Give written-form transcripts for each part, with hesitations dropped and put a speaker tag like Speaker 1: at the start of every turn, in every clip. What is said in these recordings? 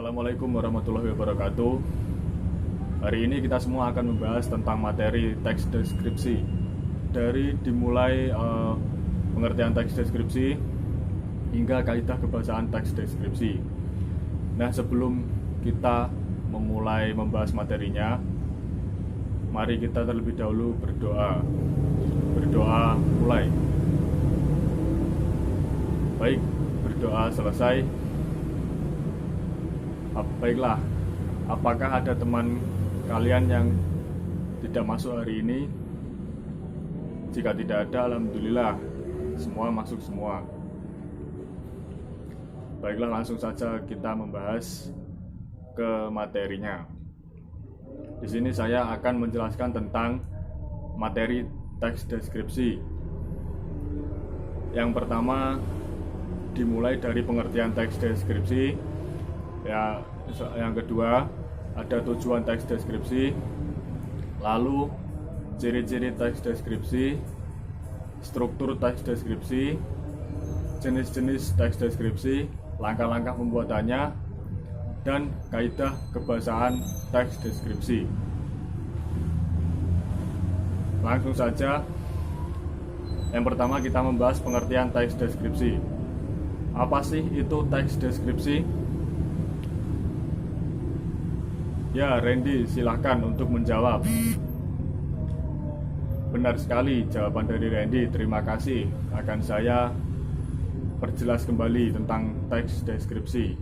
Speaker 1: Assalamualaikum warahmatullahi wabarakatuh. Hari ini kita semua akan membahas tentang materi teks deskripsi. Dari dimulai pengertian teks deskripsi hingga kaidah kebahasaan teks deskripsi. Nah, sebelum kita memulai membahas materinya, mari kita terlebih dahulu berdoa. Berdoa mulai. Baik, berdoa selesai. Baiklah, apakah ada teman kalian yang tidak masuk hari ini? Jika tidak ada, alhamdulillah, semua masuk semua. Baiklah, langsung saja kita membahas ke materinya. Di sini saya akan menjelaskan tentang materi teks deskripsi. Yang pertama, dimulai dari pengertian teks deskripsi. Ya, yang kedua ada tujuan teks deskripsi, lalu ciri-ciri teks deskripsi, struktur teks deskripsi, jenis-jenis teks deskripsi, langkah-langkah pembuatannya, dan kaidah kebahasaan teks deskripsi. Langsung saja, yang pertama kita membahas pengertian teks deskripsi. Apa sih itu teks deskripsi? Ya, Randy, silahkan untuk menjawab. Benar sekali jawaban dari Randy, terima kasih. Akan saya perjelas kembali tentang teks deskripsi.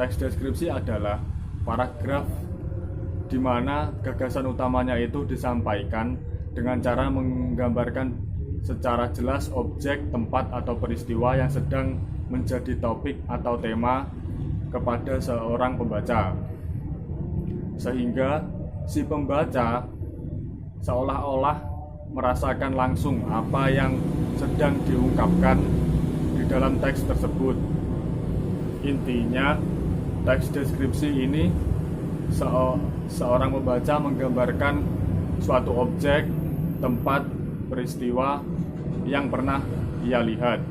Speaker 1: Teks deskripsi adalah paragraf di mana gagasan utamanya itu disampaikan dengan cara menggambarkan secara jelas objek, tempat, atau peristiwa yang sedang menjadi topik atau tema kepada seorang pembaca, sehingga si pembaca seolah-olah merasakan langsung apa yang sedang diungkapkan di dalam teks tersebut. Intinya, teks deskripsi ini seorang pembaca menggambarkan suatu objek, tempat, peristiwa yang pernah ia lihat.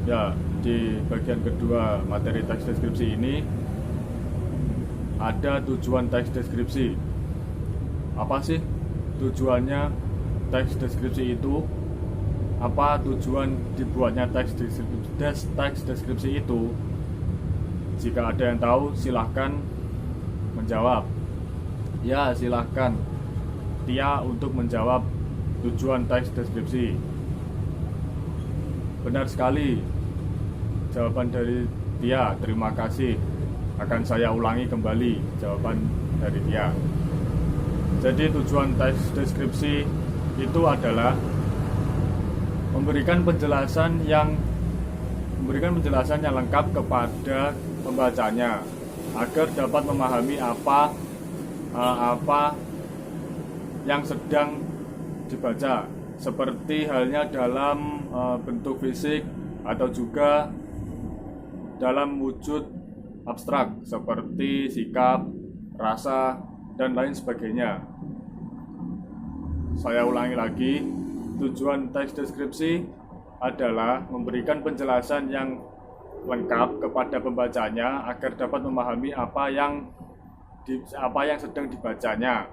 Speaker 1: Ya, di bagian kedua materi teks deskripsi ini ada tujuan teks deskripsi. Apa sih tujuannya teks deskripsi itu? Apa tujuan dibuatnya teks deskripsi itu? Jika ada yang tahu, silahkan menjawab. Ya, silahkan Tia untuk menjawab tujuan teks deskripsi. Benar sekali jawaban dari Tia, terima kasih. Akan saya ulangi kembali jawaban dari Tia. Jadi tujuan teks deskripsi itu adalah memberikan penjelasan yang lengkap kepada pembacanya agar dapat memahami apa yang sedang dibaca, seperti halnya dalam bentuk fisik atau juga dalam wujud abstrak seperti sikap, rasa, dan lain sebagainya. Saya ulangi lagi, tujuan teks deskripsi adalah memberikan penjelasan yang lengkap kepada pembacanya agar dapat memahami apa yang sedang dibacanya,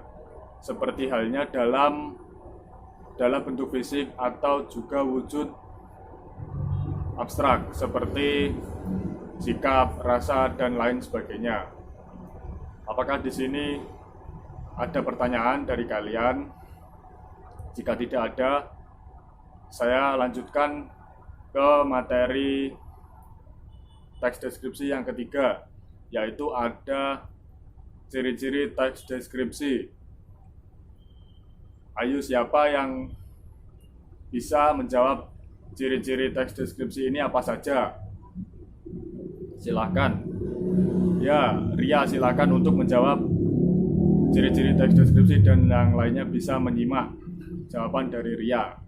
Speaker 1: seperti halnya dalam bentuk fisik atau juga wujud abstrak seperti sikap, rasa, dan lain sebagainya. Apakah di sini ada pertanyaan dari kalian? Jika tidak ada, saya lanjutkan ke materi teks deskripsi yang ketiga, yaitu ada ciri-ciri teks deskripsi. Ayo, siapa yang bisa menjawab ciri-ciri teks deskripsi ini apa saja? Silakan. Ya, Ria, silakan untuk menjawab ciri-ciri teks deskripsi, dan yang lainnya bisa menyimak jawaban dari Ria.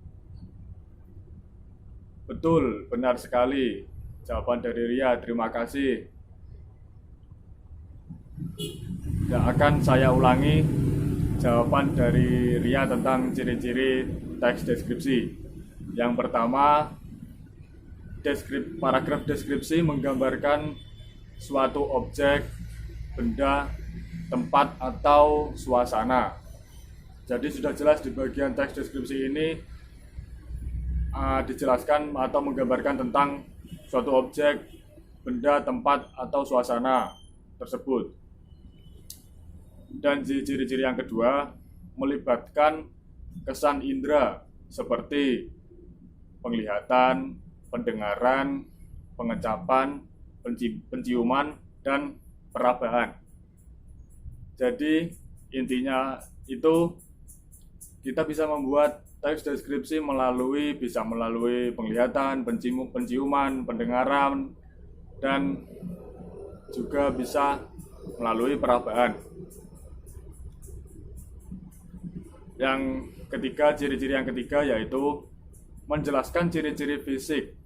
Speaker 1: Betul, benar sekali jawaban dari Ria, terima kasih. Ya, akan saya ulangi jawaban dari Ria tentang ciri-ciri teks deskripsi. Yang pertama, paragraf deskripsi menggambarkan suatu objek, benda, tempat, atau suasana. Jadi sudah jelas di bagian teks deskripsi ini dijelaskan atau menggambarkan tentang suatu objek, benda, tempat, atau suasana tersebut. Dan ciri-ciri yang kedua melibatkan kesan indera seperti penglihatan, pendengaran, pengecapan, penciuman, dan perabaan. Jadi intinya itu kita bisa membuat teks deskripsi bisa melalui penglihatan, penciuman, pendengaran, dan juga bisa melalui perabaan. Yang ketiga, ciri-ciri yang ketiga yaitu menjelaskan ciri-ciri fisik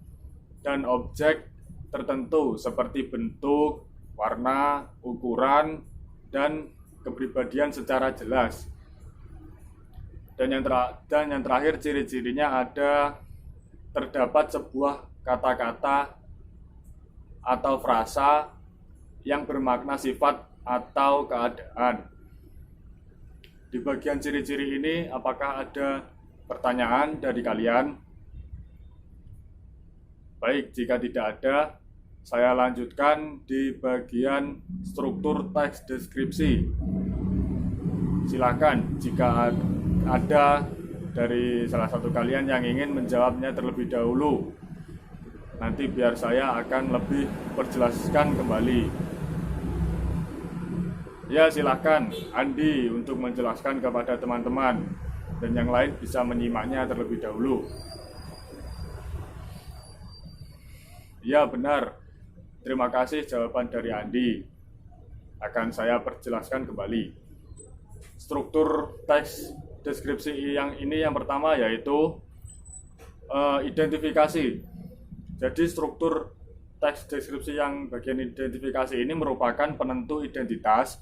Speaker 1: dan objek tertentu seperti bentuk, warna, ukuran, dan kepribadian secara jelas. Dan yang terakhir ciri-cirinya terdapat sebuah kata-kata atau frasa yang bermakna sifat atau keadaan. Di bagian ciri-ciri ini apakah ada pertanyaan dari kalian? Baik, jika tidak ada, saya lanjutkan di bagian struktur teks deskripsi. Silakan jika ada dari salah satu kalian yang ingin menjawabnya terlebih dahulu. Nanti biar saya akan lebih perjelaskan kembali. Ya, silakan Andi untuk menjelaskan kepada teman-teman, dan yang lain bisa menyimaknya terlebih dahulu. Ya, benar. Terima kasih jawaban dari Andi. Akan saya perjelaskan kembali. Struktur teks deskripsi yang pertama yaitu identifikasi. Jadi struktur teks deskripsi yang bagian identifikasi ini merupakan penentu identitas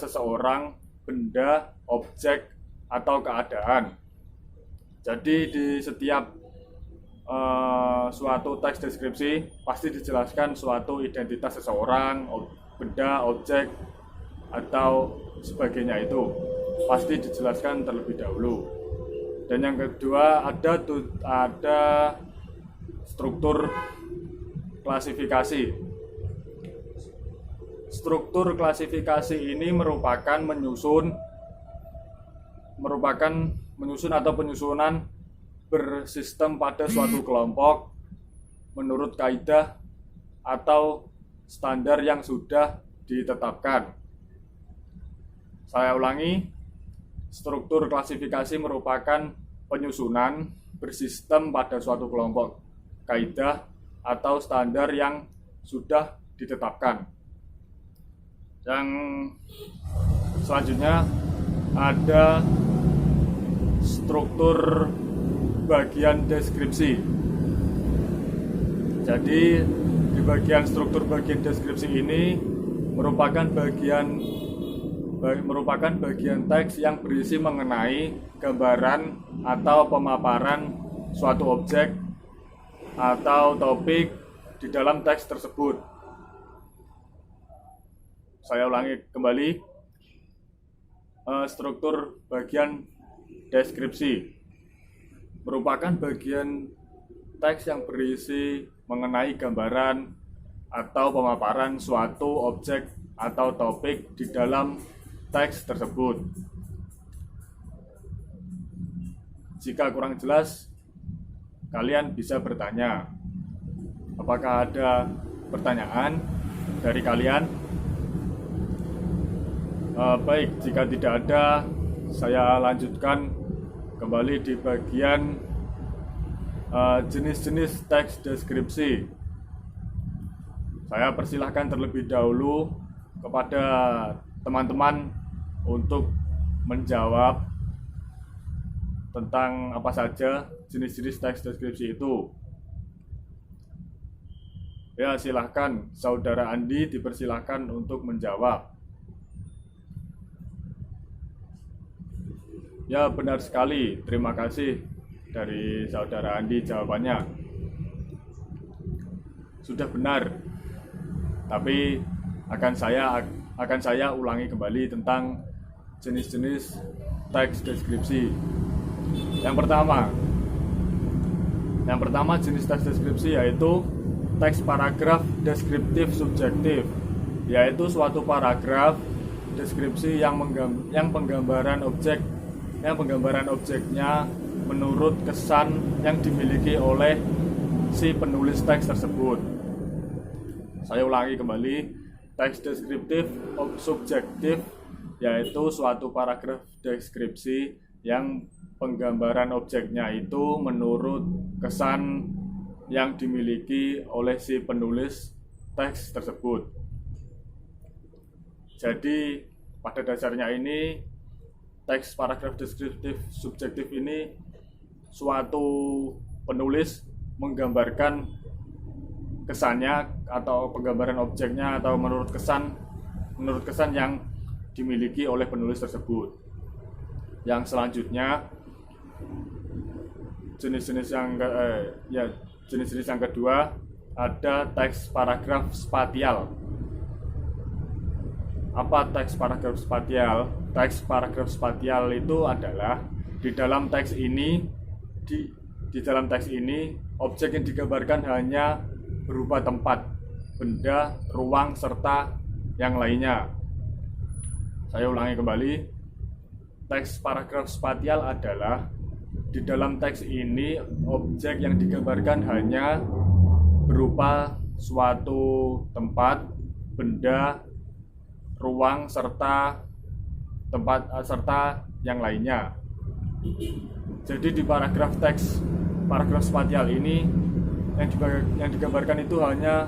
Speaker 1: seseorang, benda, objek, atau keadaan. Jadi di setiap suatu teks deskripsi pasti dijelaskan suatu identitas seseorang, benda, objek, atau sebagainya, itu pasti dijelaskan terlebih dahulu. Dan yang kedua ada struktur klasifikasi. Struktur klasifikasi ini merupakan menyusun atau penyusunan bersistem pada suatu kelompok menurut kaidah atau standar yang sudah ditetapkan. Saya ulangi, struktur klasifikasi merupakan penyusunan bersistem pada suatu kelompok kaidah atau standar yang sudah ditetapkan. Yang selanjutnya ada struktur bagian deskripsi. Jadi di bagian struktur bagian deskripsi ini merupakan bagian teks yang berisi mengenai gambaran atau pemaparan suatu objek atau topik di dalam teks tersebut. Saya ulangi kembali, struktur bagian deskripsi merupakan bagian teks yang berisi mengenai gambaran atau pemaparan suatu objek atau topik di dalam teks tersebut. Jika kurang jelas, kalian bisa bertanya. Apakah ada pertanyaan dari kalian? Baik, jika tidak ada, saya lanjutkan kembali di bagian jenis-jenis teks deskripsi. Saya persilahkan terlebih dahulu kepada teman-teman untuk menjawab tentang apa saja jenis-jenis teks deskripsi itu. Ya, silahkan Saudara Andi dipersilahkan untuk menjawab. Ya, benar sekali. Terima kasih dari Saudara Andi jawabannya. sudah benar. Tapi akan saya ulangi kembali tentang jenis-jenis teks deskripsi. Yang pertama jenis teks deskripsi yaitu teks paragraf deskriptif subjektif, yaitu suatu paragraf deskripsi yang penggambaran objeknya menurut kesan yang dimiliki oleh si penulis teks tersebut. Saya ulangi kembali, teks deskriptif subjektif yaitu suatu paragraf deskripsi yang penggambaran objeknya itu menurut kesan yang dimiliki oleh si penulis teks tersebut. Jadi pada dasarnya ini teks paragraf deskriptif subjektif ini suatu penulis menggambarkan kesannya atau penggambaran objeknya atau menurut kesan yang dimiliki oleh penulis tersebut. Yang selanjutnya jenis-jenis yang kedua ada teks paragraf spatial. Apa teks paragraf spatial? Teks paragraf spatial itu adalah di dalam teks ini objek yang digambarkan hanya berupa tempat, benda, ruang, serta yang lainnya. Saya ulangi kembali, teks paragraf spatial adalah di dalam teks ini objek yang digambarkan hanya berupa suatu tempat, benda, ruang, serta yang lainnya. Jadi di paragraf spatial ini yang digambarkan itu hanya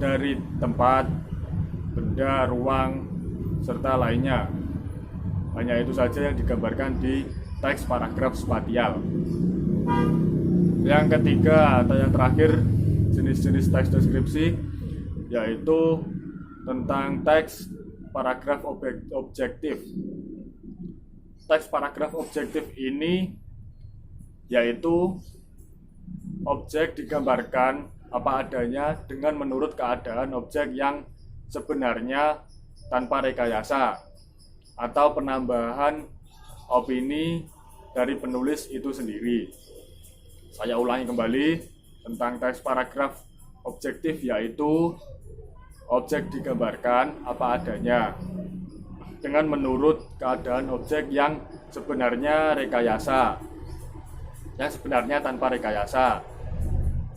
Speaker 1: dari tempat, benda, ruang, serta lainnya. Hanya itu saja yang digambarkan di teks paragraf spatial. Yang ketiga atau yang terakhir jenis-jenis teks deskripsi yaitu tentang teks paragraf objektif. Teks paragraf objektif ini yaitu objek digambarkan apa adanya dengan menurut keadaan objek yang sebenarnya tanpa rekayasa atau penambahan opini dari penulis itu sendiri. Saya ulangi kembali tentang teks paragraf objektif yaitu objek digambarkan apa adanya dengan menurut keadaan objek yang sebenarnya tanpa rekayasa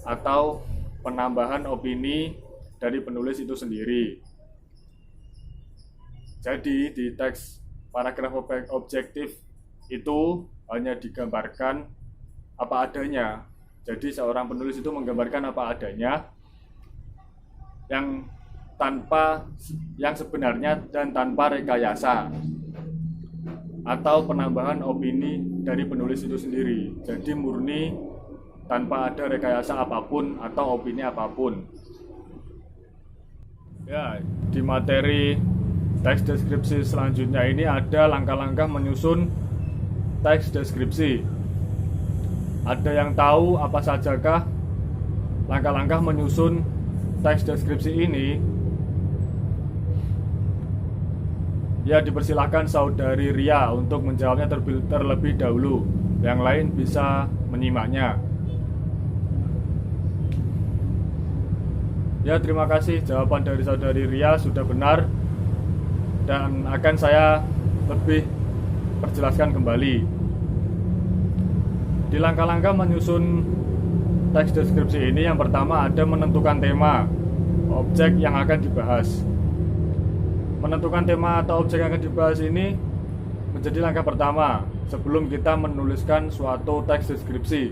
Speaker 1: atau penambahan opini dari penulis itu sendiri. Jadi di teks paragraf objektif itu hanya digambarkan apa adanya. Jadi seorang penulis itu menggambarkan apa adanya yang sebenarnya dan tanpa rekayasa atau penambahan opini dari penulis itu sendiri. Jadi murni tanpa ada rekayasa apapun atau opini apapun. Ya, di materi teks deskripsi selanjutnya ini ada langkah-langkah menyusun teks deskripsi. Ada yang tahu apa sajakah langkah-langkah menyusun teks deskripsi ini? Ya, dipersilahkan saudari Ria untuk menjawabnya terlebih dahulu. Yang lain bisa menyimaknya. Ya, terima kasih, jawaban dari saudari Ria sudah benar dan akan saya lebih perjelaskan kembali. Di langkah-langkah menyusun teks deskripsi ini, yang pertama ada menentukan tema objek yang akan dibahas. Menentukan tema atau objek yang akan dibahas ini menjadi langkah pertama sebelum kita menuliskan suatu teks deskripsi.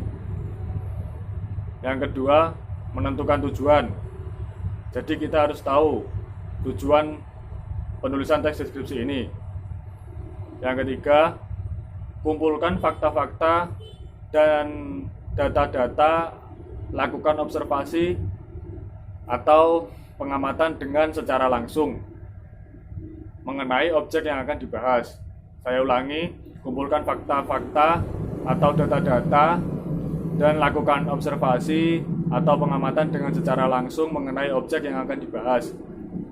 Speaker 1: Yang kedua, menentukan tujuan. Jadi kita harus tahu tujuan penulisan teks deskripsi ini. Yang ketiga, kumpulkan fakta-fakta dan data-data, lakukan observasi atau pengamatan dengan secara langsung mengenai objek yang akan dibahas. Saya ulangi, kumpulkan fakta-fakta atau data-data dan lakukan observasi atau pengamatan dengan secara langsung mengenai objek yang akan dibahas.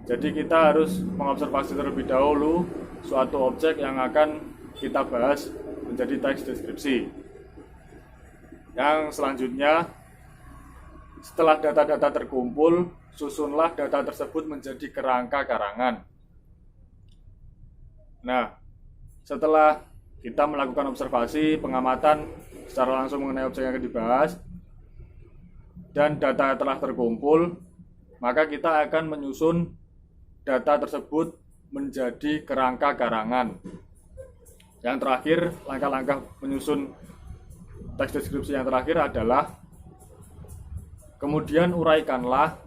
Speaker 1: Jadi kita harus mengobservasi terlebih dahulu suatu objek yang akan kita bahas menjadi teks deskripsi. Yang selanjutnya, setelah data-data terkumpul, susunlah data tersebut menjadi kerangka karangan. Nah, setelah kita melakukan observasi, pengamatan secara langsung mengenai objek yang akan dibahas, dan data telah terkumpul, maka kita akan menyusun data tersebut menjadi kerangka karangan. Yang terakhir, langkah-langkah menyusun teks deskripsi yang terakhir adalah kemudian uraikanlah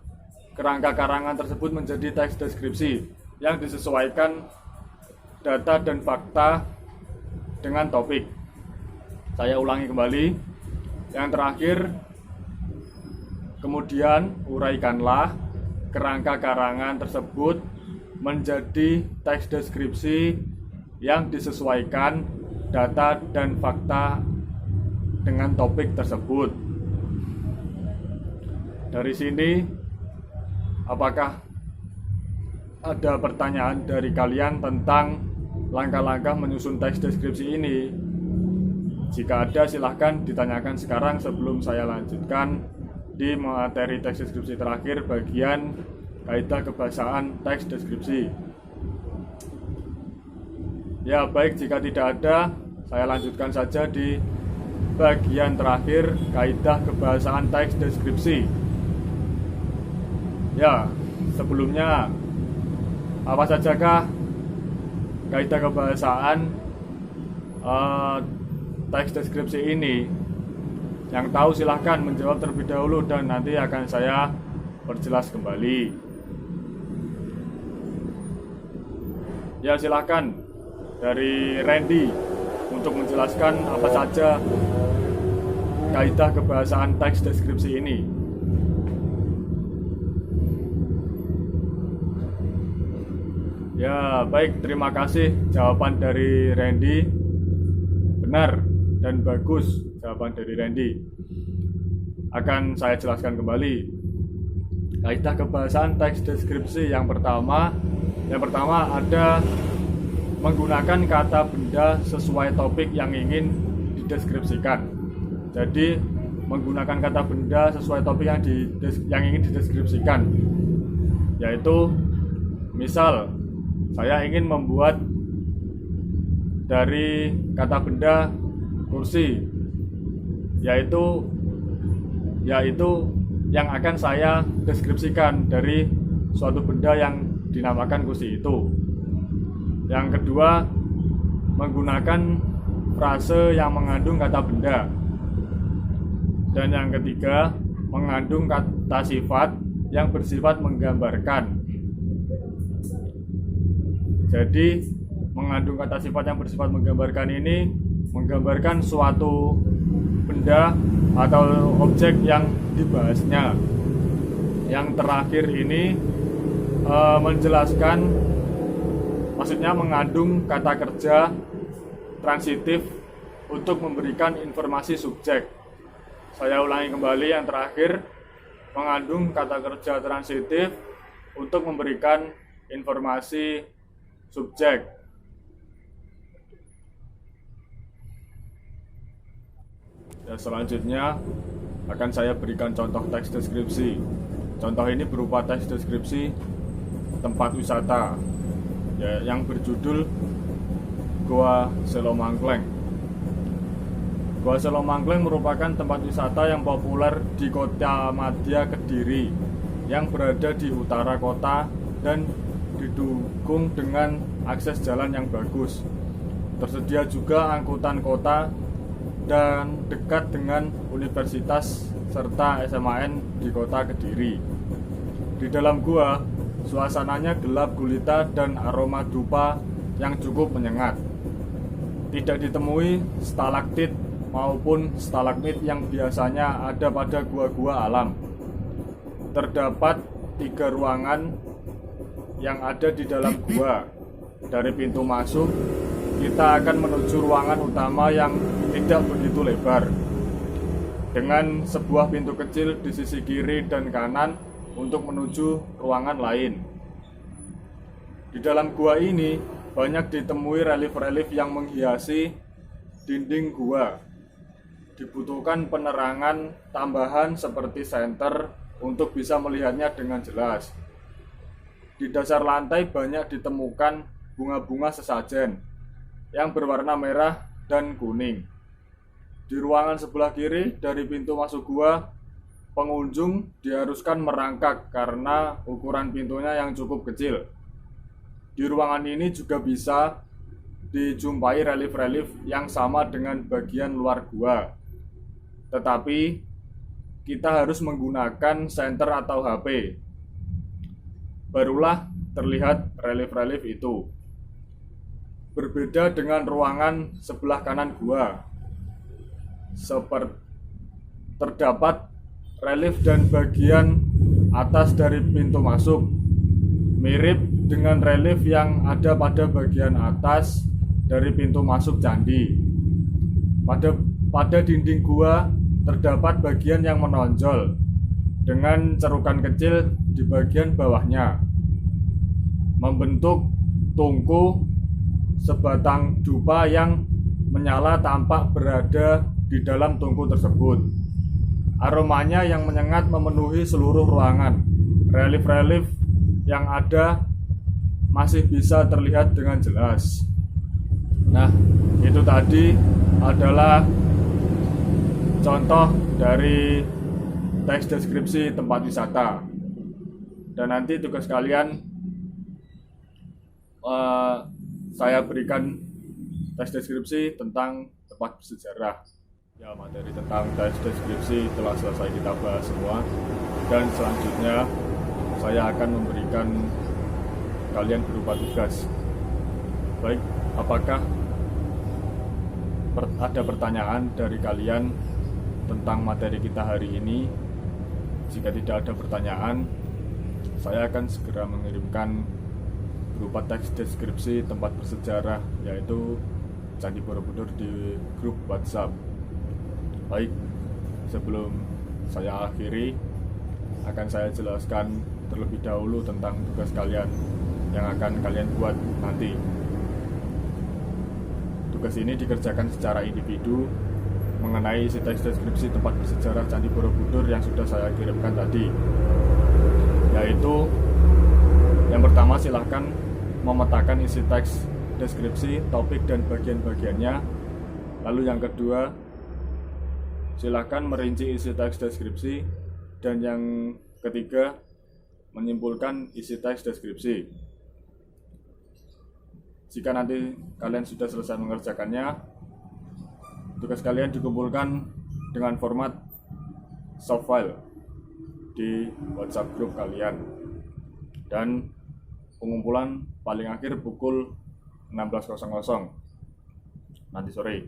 Speaker 1: kerangka karangan tersebut menjadi teks deskripsi yang disesuaikan data dan fakta dengan topik. Saya ulangi kembali. Yang terakhir, kemudian uraikanlah kerangka karangan tersebut menjadi teks deskripsi yang disesuaikan data dan fakta dengan topik tersebut. Dari sini, apakah ada pertanyaan dari kalian tentang langkah-langkah menyusun teks deskripsi ini? Jika ada, silahkan ditanyakan sekarang sebelum saya lanjutkan di materi teks deskripsi terakhir bagian kaidah kebahasaan teks deskripsi. Ya, baik, jika tidak ada, saya lanjutkan saja di bagian terakhir kaidah kebahasaan teks deskripsi. Ya, sebelumnya apa sajakah kaidah kebahasaan teks deskripsi ini? Yang tahu silahkan menjawab terlebih dahulu dan nanti akan saya perjelas kembali. Ya, silahkan dari Randy untuk menjelaskan apa saja kaidah kebahasaan teks deskripsi ini. Ya, baik, terima kasih jawaban dari Randy. Benar dan bagus jawaban dari Randy. Akan saya jelaskan kembali. Kaidah kebahasaan teks deskripsi yang pertama ada menggunakan kata benda sesuai topik yang ingin dideskripsikan. Jadi menggunakan kata benda sesuai topik yang ingin dideskripsikan, yaitu misal saya ingin membuat dari kata benda kursi, yaitu yang akan saya deskripsikan dari suatu benda yang dinamakan kursi itu. Yang kedua, menggunakan frase yang mengandung kata benda. Dan yang ketiga, mengandung kata sifat yang bersifat menggambarkan. Jadi, mengandung kata sifat yang bersifat menggambarkan ini menggambarkan suatu benda atau objek yang dibahasnya. Yang terakhir ini menjelaskan, maksudnya mengandung kata kerja transitif untuk memberikan informasi subjek. Saya ulangi kembali, yang terakhir mengandung kata kerja transitif untuk memberikan informasi subjek. Ya, selanjutnya akan saya berikan contoh teks deskripsi. Contoh ini berupa teks deskripsi tempat wisata ya, yang berjudul Goa Selomangkleng. Goa Selomangkleng merupakan tempat wisata yang populer di Kota Madya, Kediri, yang berada di utara kota dan didukung dengan akses jalan yang bagus. Tersedia juga angkutan kota dan dekat dengan universitas serta SMAN di Kota Kediri. Di dalam gua, suasananya gelap gulita dan aroma dupa yang cukup menyengat. Tidak ditemui stalaktit maupun stalagmit yang biasanya ada pada gua-gua alam. Terdapat 3 ruangan yang ada di dalam gua. Dari pintu masuk, kita akan menuju ruangan utama yang tidak begitu lebar. dengan sebuah pintu kecil di sisi kiri dan kanan untuk menuju ruangan lain. Di dalam gua ini banyak ditemui relief-relief yang menghiasi dinding gua. Dibutuhkan penerangan tambahan seperti senter untuk bisa melihatnya dengan jelas. Di dasar lantai banyak ditemukan bunga-bunga sesajen yang berwarna merah dan kuning. Di ruangan sebelah kiri dari pintu masuk gua, pengunjung diharuskan merangkak karena ukuran pintunya yang cukup kecil. Di ruangan ini juga bisa dijumpai relief-relief yang sama dengan bagian luar gua. Tetapi kita harus menggunakan senter atau HP. Barulah terlihat relief-relief itu. Berbeda dengan ruangan sebelah kanan gua. Terdapat relief dan bagian atas dari pintu masuk mirip dengan relief yang ada pada bagian atas dari pintu masuk candi. Pada dinding gua terdapat bagian yang menonjol dengan cerukan kecil di bagian bawahnya, membentuk tungku sebatang dupa yang menyala tampak berada di dalam tungku tersebut. Aromanya yang menyengat memenuhi seluruh ruangan. Relief-relief yang ada masih bisa terlihat dengan jelas. Nah, itu tadi adalah contoh dari teks deskripsi tempat wisata. Dan nanti tugas kalian saya berikan teks deskripsi tentang tempat bersejarah. Ya, materi tentang teks deskripsi telah selesai kita bahas semua. Dan selanjutnya saya akan memberikan kalian berupa tugas. Baik, apakah ada pertanyaan dari kalian tentang materi kita hari ini? Jika tidak ada pertanyaan, saya akan segera mengirimkan berupa teks deskripsi tempat bersejarah, yaitu Candi Borobudur, di grup WhatsApp. Baik, sebelum saya akhiri, akan saya jelaskan terlebih dahulu tentang tugas kalian yang akan kalian buat nanti. Tugas ini dikerjakan secara individu mengenai isi teks deskripsi tempat bersejarah Candi Borobudur yang sudah saya kirimkan tadi. Yaitu, yang pertama, silahkan memetakan isi teks deskripsi, topik dan bagian-bagiannya. Lalu yang kedua, silakan merinci isi teks deskripsi. Dan yang ketiga, menyimpulkan isi teks deskripsi. Jika nanti kalian sudah selesai mengerjakannya, tugas kalian dikumpulkan dengan format soft file di WhatsApp grup kalian. Dan pengumpulan paling akhir pukul 16.00 nanti sore,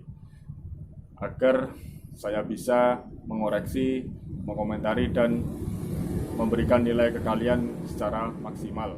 Speaker 1: agar saya bisa mengoreksi, mengomentari, dan memberikan nilai ke kalian secara maksimal.